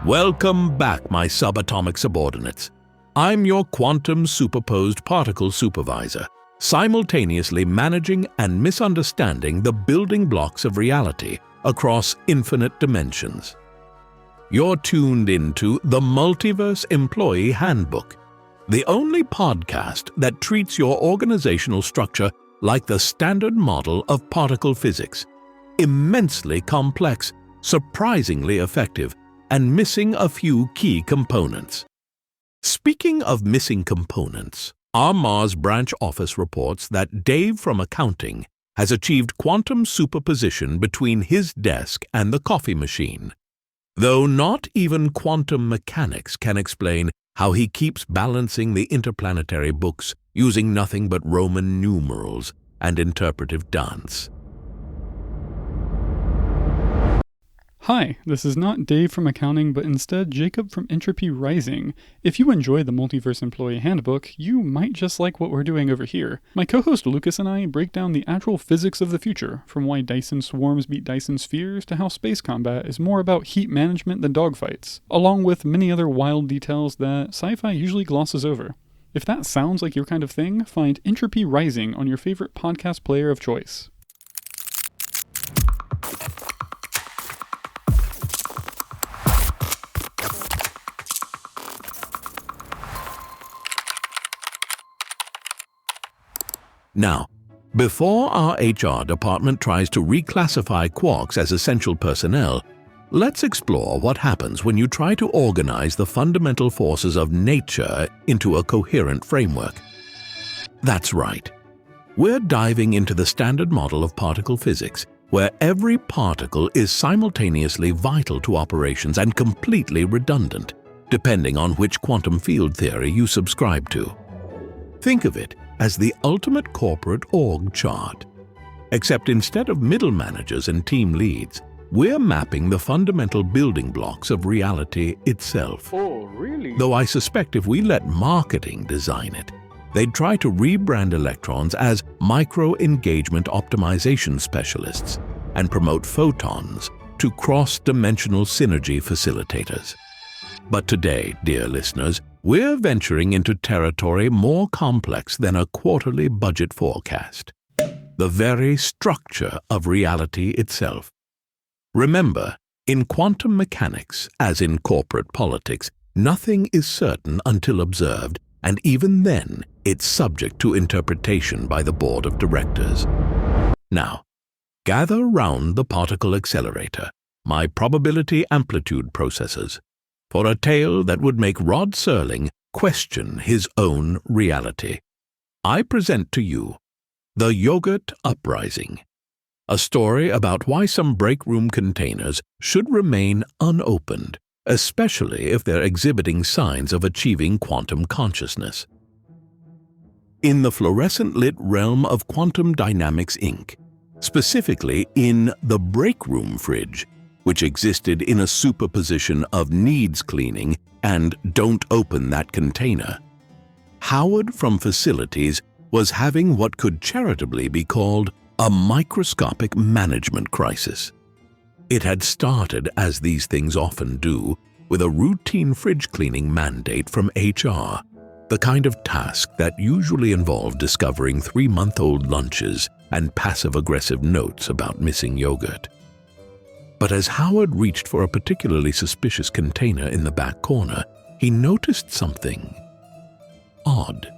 Welcome back, my subatomic subordinates. I'm your quantum superposed particle supervisor, simultaneously managing and misunderstanding the building blocks of reality across infinite dimensions. You're tuned into the Multiverse Employee Handbook, the only podcast that treats your organizational structure like the standard model of particle physics. Immensely complex, surprisingly effective, and missing a few key components. Speaking of missing components, our Mars branch office reports that Dave from accounting has achieved quantum superposition between his desk and the coffee machine, though not even quantum mechanics can explain how he keeps balancing the interplanetary books using nothing but Roman numerals and interpretive dance. Hi, this is not Dave from accounting, but instead Jacob from Entropy Rising. If you enjoy the Multiverse Employee Handbook, you might just like what we're doing over here. My co-host Lucas and I break down the actual physics of the future, from why Dyson swarms beat Dyson spheres to how space combat is more about heat management than dogfights, along with many other wild details that sci-fi usually glosses over. If that sounds like your kind of thing, find Entropy Rising on your favorite podcast player of choice. Now, before our HR department tries to reclassify Quarks as essential personnel, let's explore what happens when you try to organize the fundamental forces of nature into a coherent framework. That's right. We're diving into the standard model of particle physics, where every particle is simultaneously vital to operations and completely redundant, depending on which quantum field theory you subscribe to. Think of it as the ultimate corporate org chart. Except instead of middle managers and team leads, we're mapping the fundamental building blocks of reality itself. Oh, really? Though I suspect if we let marketing design it, they'd try to rebrand electrons as micro-engagement optimization specialists and promote photons to cross-dimensional synergy facilitators. But today, dear listeners, we're venturing into territory more complex than a quarterly budget forecast. The very structure of reality itself. Remember, in quantum mechanics, as in corporate politics, nothing is certain until observed, and even then, it's subject to interpretation by the board of directors. Now, gather round the particle accelerator, my probability amplitude processors, for a tale that would make Rod Serling question his own reality. I present to you the Yogurt Uprising, a story about why some break room containers should remain unopened, especially if they're exhibiting signs of achieving quantum consciousness. In the fluorescent-lit realm of Quantum Dynamics Inc., specifically in the break room fridge, which existed in a superposition of needs cleaning and don't open that container, Howard from facilities was having what could charitably be called a microscopic management crisis. It had started, as these things often do, with a routine fridge cleaning mandate from HR, the kind of task that usually involved discovering 3-month-old lunches and passive-aggressive notes about missing yogurt. But as Howard reached for a particularly suspicious container in the back corner, he noticed something odd.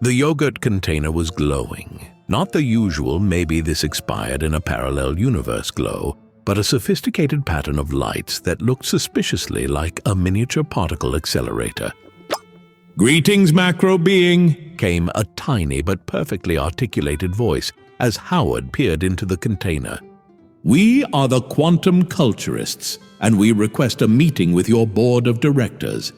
The yogurt container was glowing, not the usual maybe this expired in a parallel universe glow, but a sophisticated pattern of lights that looked suspiciously like a miniature particle accelerator. "Greetings, macro being," came a tiny but perfectly articulated voice as Howard peered into the container. "We are the quantum culturists, and we request a meeting with your board of directors."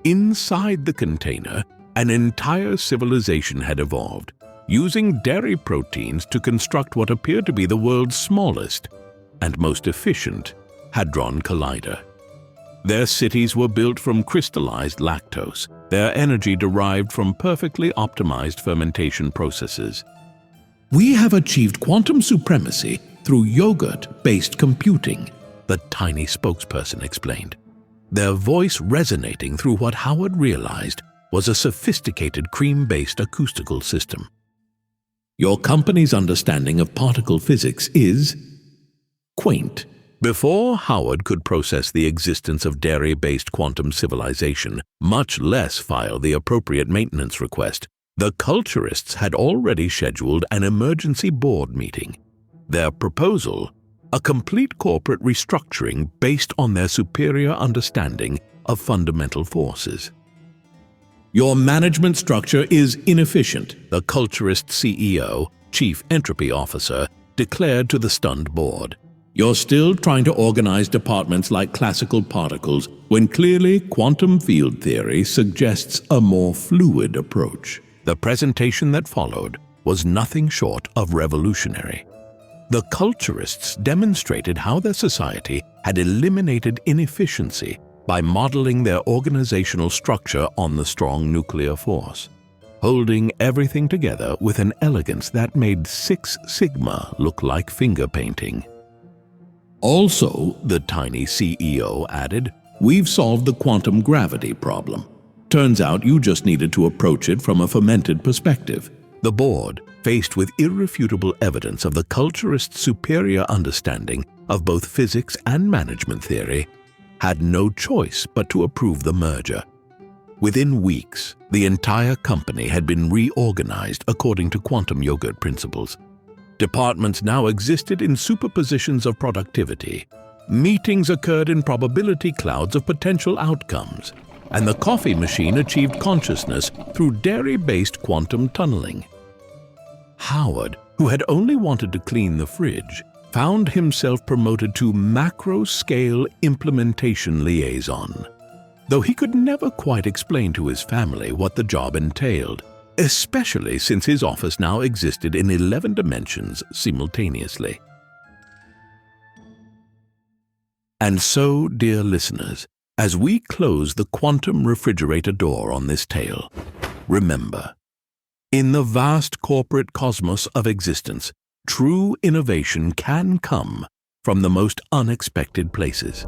Inside the container, an entire civilization had evolved, using dairy proteins to construct what appeared to be the world's smallest and most efficient hadron collider. Their cities were built from crystallized lactose, their energy derived from perfectly optimized fermentation processes. "We have achieved quantum supremacy through yogurt-based computing," the tiny spokesperson explained, their voice resonating through what Howard realized was a sophisticated cream-based acoustical system. Your company's understanding of particle physics is quaint. Before Howard could process the existence of dairy-based quantum civilization, much less file the appropriate maintenance request, the culturists had already scheduled an emergency board meeting. Their proposal, a complete corporate restructuring based on their superior understanding of fundamental forces. Your management structure is inefficient, the culturist CEO, Chief Entropy Officer, declared to the stunned board. You're still trying to organize departments like classical particles when clearly quantum field theory suggests a more fluid approach. The presentation that followed was nothing short of revolutionary. The culturists demonstrated how their society had eliminated inefficiency by modeling their organizational structure on the strong nuclear force, holding everything together with an elegance that made 6 Sigma look like finger painting. Also, the tiny CEO added, we've solved the quantum gravity problem. Turns out you just needed to approach it from a fermented perspective. The board, faced with irrefutable evidence of the culturists' superior understanding of both physics and management theory, had no choice but to approve the merger. Within weeks, the entire company had been reorganized according to quantum yogurt principles. Departments now existed in superpositions of productivity. Meetings occurred in probability clouds of potential outcomes, and the coffee machine achieved consciousness through dairy-based quantum tunneling. Howard, who had only wanted to clean the fridge, found himself promoted to macro-scale implementation liaison, though he could never quite explain to his family what the job entailed, especially since his office now existed in 11 dimensions simultaneously. And so, dear listeners, as we close the quantum refrigerator door on this tale, remember, in the vast corporate cosmos of existence, true innovation can come from the most unexpected places.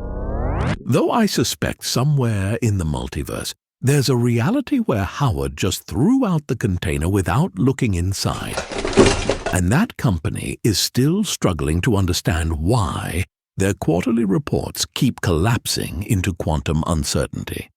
Though I suspect somewhere in the multiverse, there's a reality where Howard just threw out the container without looking inside. And that company is still struggling to understand why their quarterly reports keep collapsing into quantum uncertainty.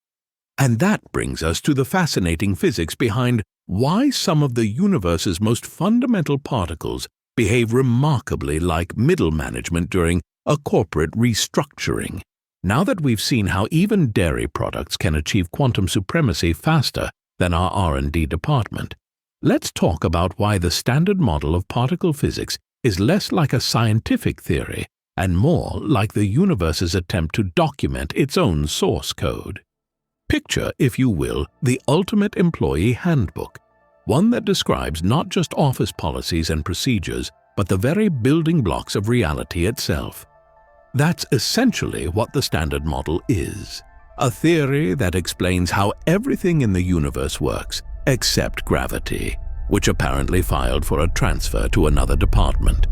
And that brings us to the fascinating physics behind why some of the universe's most fundamental particles behave remarkably like middle management during a corporate restructuring. Now that we've seen how even dairy products can achieve quantum supremacy faster than our R&D department, let's talk about why the standard model of particle physics is less like a scientific theory and more like the universe's attempt to document its own source code. Picture, if you will, the ultimate employee handbook, one that describes not just office policies and procedures, but the very building blocks of reality itself. That's essentially what the standard model is, a theory that explains how everything in the universe works, except gravity, which apparently filed for a transfer to another department.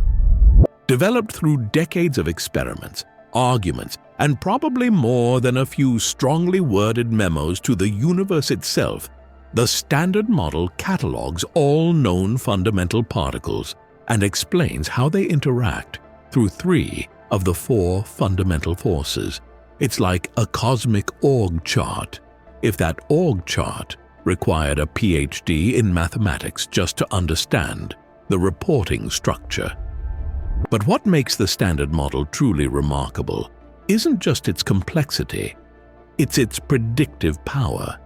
Developed through decades of experiments, arguments, and probably more than a few strongly worded memos to the universe itself, the standard model catalogs all known fundamental particles and explains how they interact through 3 of the 4 fundamental forces. It's like a cosmic org chart, if that org chart required a PhD in mathematics just to understand the reporting structure. But what makes the standard model truly remarkable isn't just its complexity, it's its predictive power.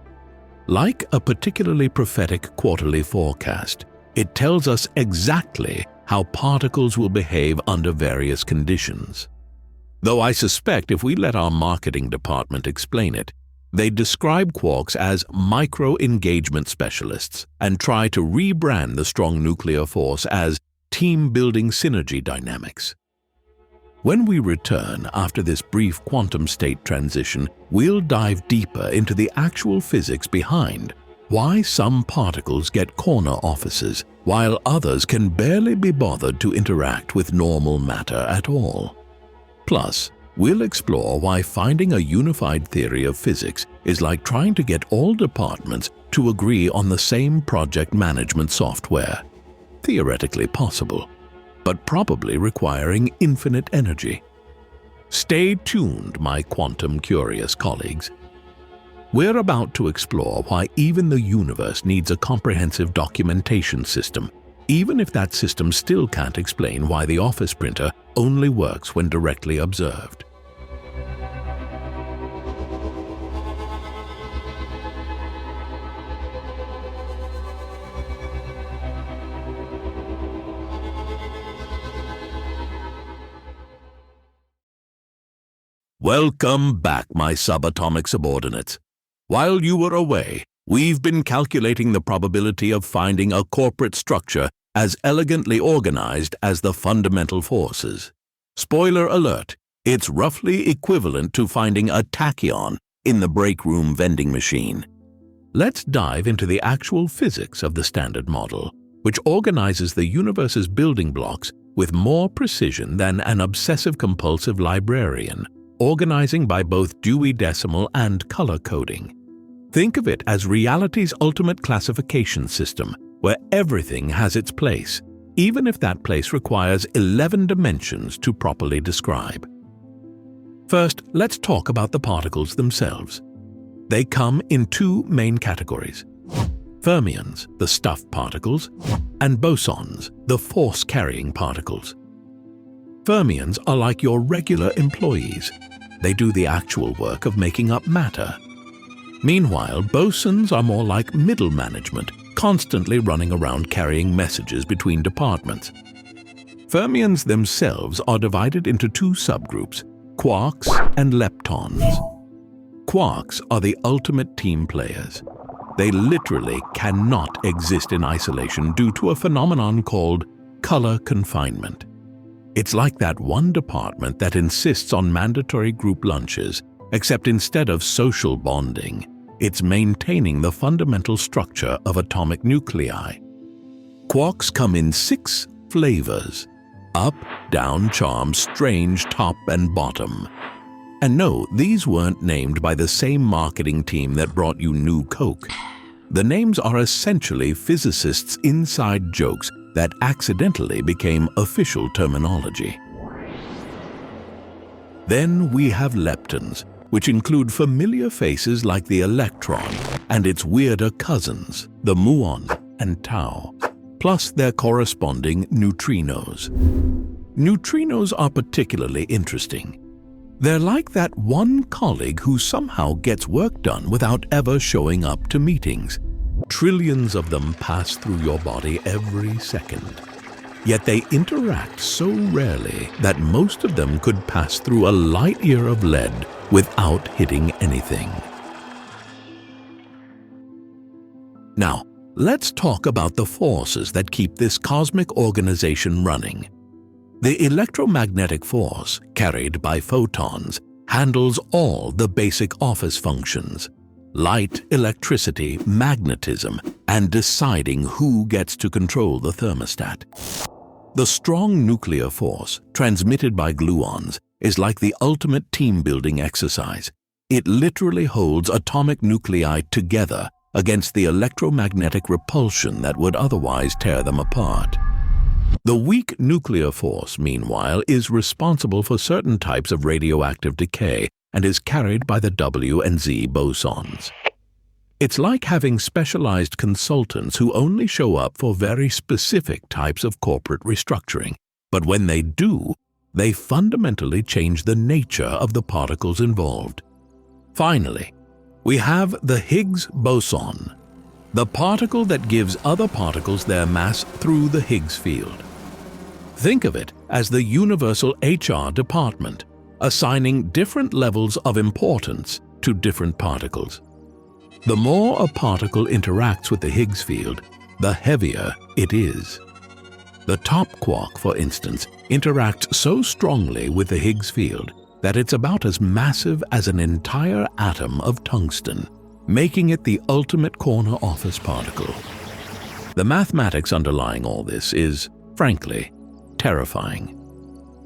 Like a particularly prophetic quarterly forecast, it tells us exactly how particles will behave under various conditions. Though I suspect if we let our marketing department explain it, they'd describe quarks as micro-engagement specialists and try to rebrand the strong nuclear force as team-building synergy dynamics. When we return after this brief quantum state transition, we'll dive deeper into the actual physics behind why some particles get corner offices while others can barely be bothered to interact with normal matter at all. Plus, we'll explore why finding a unified theory of physics is like trying to get all departments to agree on the same project management software. Theoretically possible, but probably requiring infinite energy. Stay tuned, my quantum-curious colleagues. We're about to explore why even the universe needs a comprehensive documentation system, even if that system still can't explain why the office printer only works when directly observed. Welcome back, my subatomic subordinates. While you were away, we've been calculating the probability of finding a corporate structure as elegantly organized as the fundamental forces. Spoiler alert, it's roughly equivalent to finding a tachyon in the break room vending machine. Let's dive into the actual physics of the Standard Model, which organizes the universe's building blocks with more precision than an obsessive-compulsive librarian, organizing by both Dewey Decimal and color coding. Think of it as reality's ultimate classification system, where everything has its place, even if that place requires 11 dimensions to properly describe. First, let's talk about the particles themselves. They come in two main categories: fermions, the stuff particles, and bosons, the force-carrying particles. Fermions are like your regular employees. They do the actual work of making up matter. Meanwhile, bosons are more like middle management, constantly running around carrying messages between departments. Fermions themselves are divided into two subgroups, quarks and leptons. Quarks are the ultimate team players. They literally cannot exist in isolation due to a phenomenon called color confinement. It's like that one department that insists on mandatory group lunches, except instead of social bonding, it's maintaining the fundamental structure of atomic nuclei. Quarks come in 6 flavors: up, down, charm, strange, top, and bottom. And no, these weren't named by the same marketing team that brought you new Coke. The names are essentially physicists' inside jokes that accidentally became official terminology. Then we have leptons, which include familiar faces like the electron and its weirder cousins, the muon and tau, plus their corresponding neutrinos. Neutrinos are particularly interesting. They're like that one colleague who somehow gets work done without ever showing up to meetings. Trillions of them pass through your body every second. Yet they interact so rarely that most of them could pass through a light year of lead without hitting anything. Now, let's talk about the forces that keep this cosmic organization running. The electromagnetic force, carried by photons, handles all the basic office functions: light, electricity, magnetism, and deciding who gets to control the thermostat. The strong nuclear force, transmitted by gluons, is like the ultimate team-building exercise. It literally holds atomic nuclei together against the electromagnetic repulsion that would otherwise tear them apart. The weak nuclear force, meanwhile, is responsible for certain types of radioactive decay and is carried by the W and Z bosons. It's like having specialized consultants who only show up for very specific types of corporate restructuring, but when they do, they fundamentally change the nature of the particles involved. Finally, we have the Higgs boson, the particle that gives other particles their mass through the Higgs field. Think of it as the universal HR department, assigning different levels of importance to different particles. The more a particle interacts with the Higgs field, the heavier it is. The top quark, for instance, interacts so strongly with the Higgs field that it's about as massive as an entire atom of tungsten, making it the ultimate corner office particle. The mathematics underlying all this is, frankly, terrifying.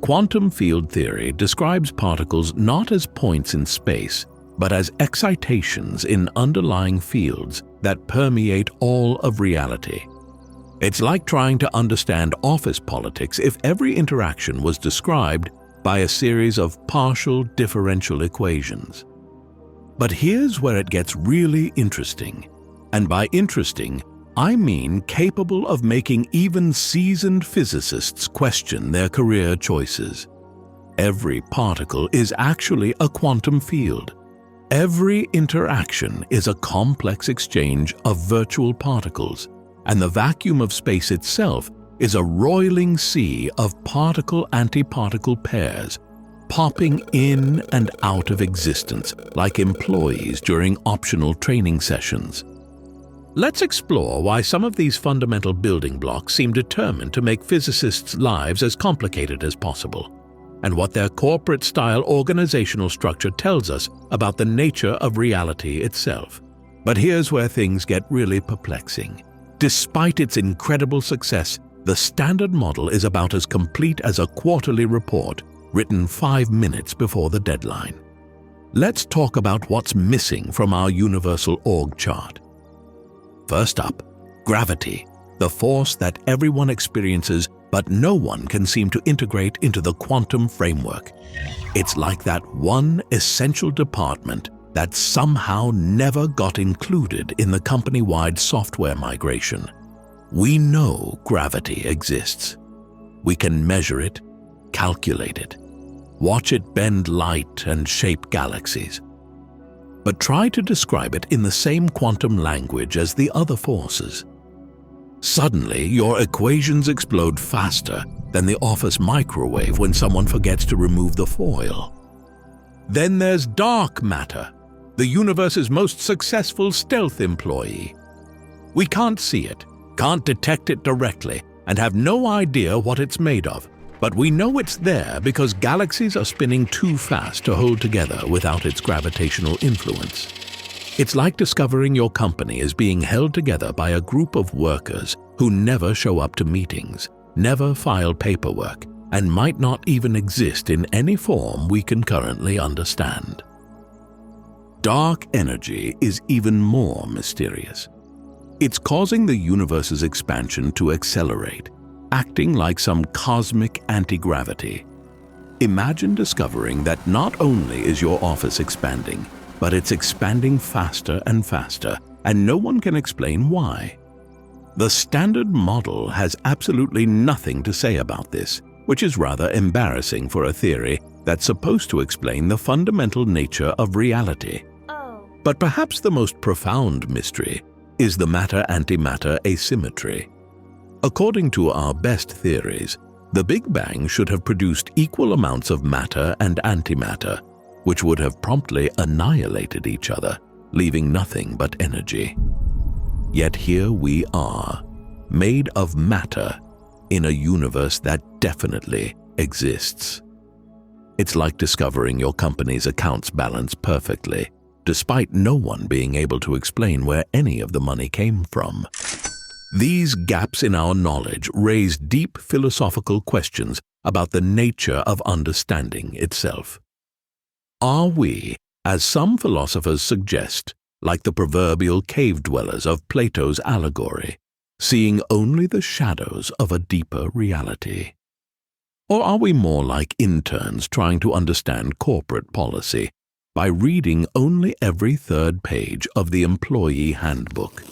Quantum field theory describes particles not as points in space, but as excitations in underlying fields that permeate all of reality. It's like trying to understand office politics if every interaction was described by a series of partial differential equations. But here's where it gets really interesting. And by interesting, I mean capable of making even seasoned physicists question their career choices. Every particle is actually a quantum field. Every interaction is a complex exchange of virtual particles, and the vacuum of space itself is a roiling sea of particle-antiparticle pairs, popping in and out of existence like employees during optional training sessions. Let's explore why some of these fundamental building blocks seem determined to make physicists' lives as complicated as possible, and what their corporate-style organizational structure tells us about the nature of reality itself. But here's where things get really perplexing. Despite its incredible success, the Standard Model is about as complete as a quarterly report written 5 minutes before the deadline. Let's talk about what's missing from our universal org chart. First up, gravity, the force that everyone experiences but no one can seem to integrate into the quantum framework. It's like that one essential department that somehow never got included in the company-wide software migration. We know gravity exists. We can measure it, calculate it, watch it bend light and shape galaxies. But try to describe it in the same quantum language as the other forces. Suddenly, your equations explode faster than the office microwave when someone forgets to remove the foil. Then there's dark matter, the universe's most successful stealth employee. We can't see it, can't detect it directly, and have no idea what it's made of. But we know it's there because galaxies are spinning too fast to hold together without its gravitational influence. It's like discovering your company is being held together by a group of workers who never show up to meetings, never file paperwork, and might not even exist in any form we can currently understand. Dark energy is even more mysterious. It's causing the universe's expansion to accelerate, acting like some cosmic anti-gravity. Imagine discovering that not only is your office expanding, but it's expanding faster and faster, and no one can explain why. The Standard Model has absolutely nothing to say about this, which is rather embarrassing for a theory that's supposed to explain the fundamental nature of reality. But perhaps the most profound mystery is the matter-antimatter asymmetry. According to our best theories, the Big Bang should have produced equal amounts of matter and antimatter, which would have promptly annihilated each other, leaving nothing but energy. Yet here we are, made of matter, in a universe that definitely exists. It's like discovering your company's accounts balance perfectly, despite no one being able to explain where any of the money came from. These gaps in our knowledge raise deep philosophical questions about the nature of understanding itself. Are we, as some philosophers suggest, like the proverbial cave dwellers of Plato's allegory, seeing only the shadows of a deeper reality? Or are we more like interns trying to understand corporate policy by reading only every third page of the employee handbook?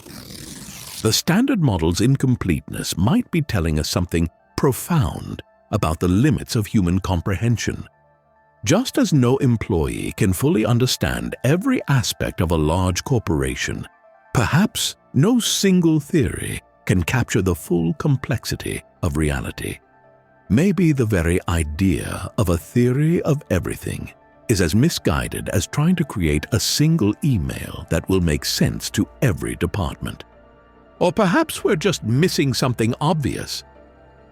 The Standard Model's incompleteness might be telling us something profound about the limits of human comprehension. Just as no employee can fully understand every aspect of a large corporation, perhaps no single theory can capture the full complexity of reality. Maybe the very idea of a theory of everything is as misguided as trying to create a single email that will make sense to every department. Or perhaps we're just missing something obvious.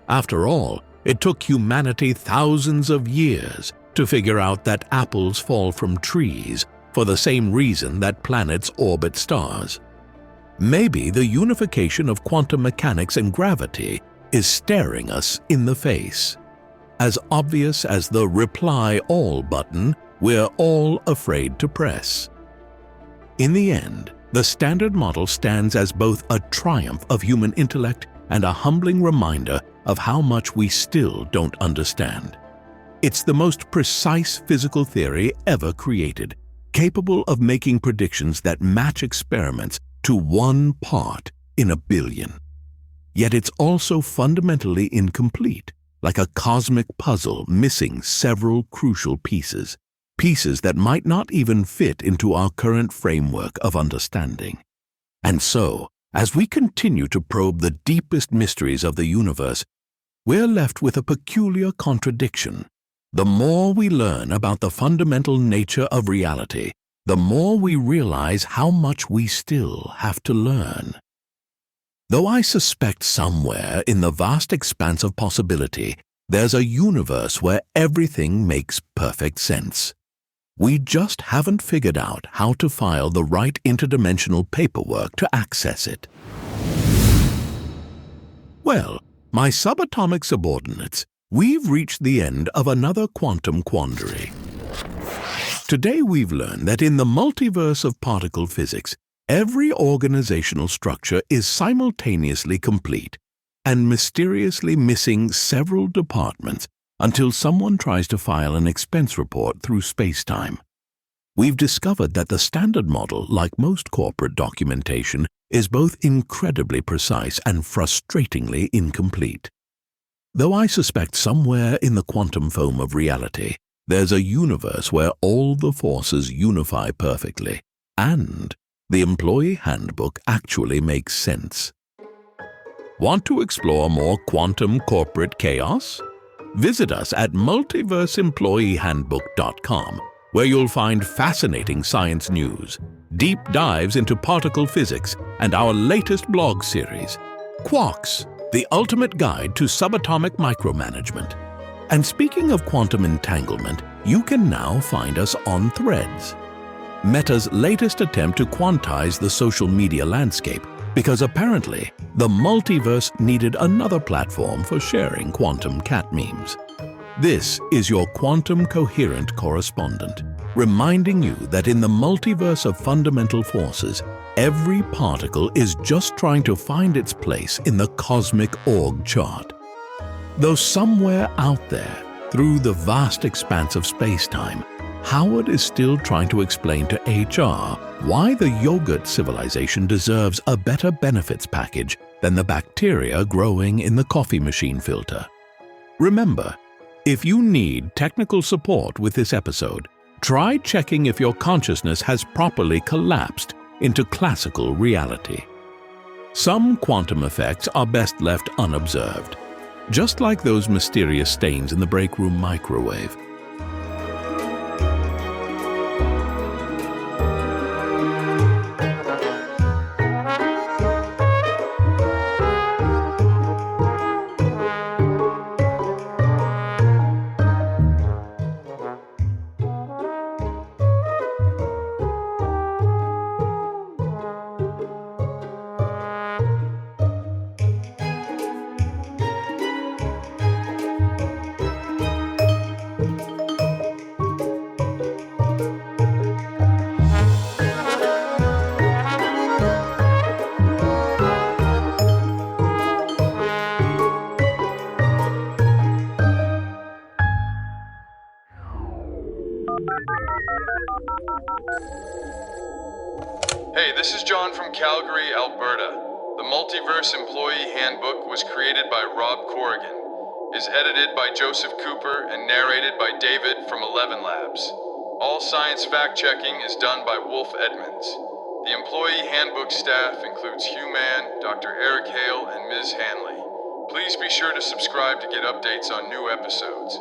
After all, it took humanity thousands of years to figure out that apples fall from trees for the same reason that planets orbit stars. Maybe the unification of quantum mechanics and gravity is staring us in the face. as obvious as the Reply All button we're all afraid to press. In the end, the Standard Model stands as both a triumph of human intellect and a humbling reminder of how much we still don't understand. It's the most precise physical theory ever created, capable of making predictions that match experiments to 1 part in a billion. Yet it's also fundamentally incomplete, like a cosmic puzzle missing several crucial pieces that might not even fit into our current framework of understanding. And so, as we continue to probe the deepest mysteries of the universe, we're left with a peculiar contradiction. The more we learn about the fundamental nature of reality, the more we realize how much we still have to learn. Though I suspect somewhere in the vast expanse of possibility, there's a universe where everything makes perfect sense. We just haven't figured out how to file the right interdimensional paperwork to access it. Well, my subatomic subordinates, we've reached the end of another quantum quandary. Today we've learned that in the multiverse of particle physics, every organizational structure is simultaneously complete and mysteriously missing several departments until someone tries to file an expense report through space-time. We've discovered that the Standard Model, like most corporate documentation, is both incredibly precise and frustratingly incomplete. Though I suspect somewhere in the quantum foam of reality, there's a universe where all the forces unify perfectly, and the employee handbook actually makes sense. Want to explore more quantum corporate chaos? Visit us at multiverseemployeehandbook.com, where you'll find fascinating science news, deep dives into particle physics, and our latest blog series, Quarks, the ultimate guide to subatomic micromanagement. And speaking of quantum entanglement, you can now find us on Threads, Meta's latest attempt to quantize the social media landscape, because apparently the multiverse needed another platform for sharing quantum cat memes. This is your quantum coherent correspondent, reminding you that in the multiverse of fundamental forces, every particle is just trying to find its place in the cosmic org chart. Though somewhere out there, through the vast expanse of space-time, Howard is still trying to explain to HR why the yogurt civilization deserves a better benefits package than the bacteria growing in the coffee machine filter. Remember, if you need technical support with this episode, try checking if your consciousness has properly collapsed into classical reality. Some quantum effects are best left unobserved, just like those mysterious stains in the break room microwave. Hey, this is John from Calgary, Alberta. The Multiverse Employee Handbook was created by Rob Corrigan, is edited by Joseph Cooper, and narrated by David from 11 Labs. All science fact-checking is done by Wolf Edmonds. The Employee Handbook staff includes Hugh Mann, Dr. Eric Hale, and Ms. Hanley. Please be sure to subscribe to get updates on new episodes.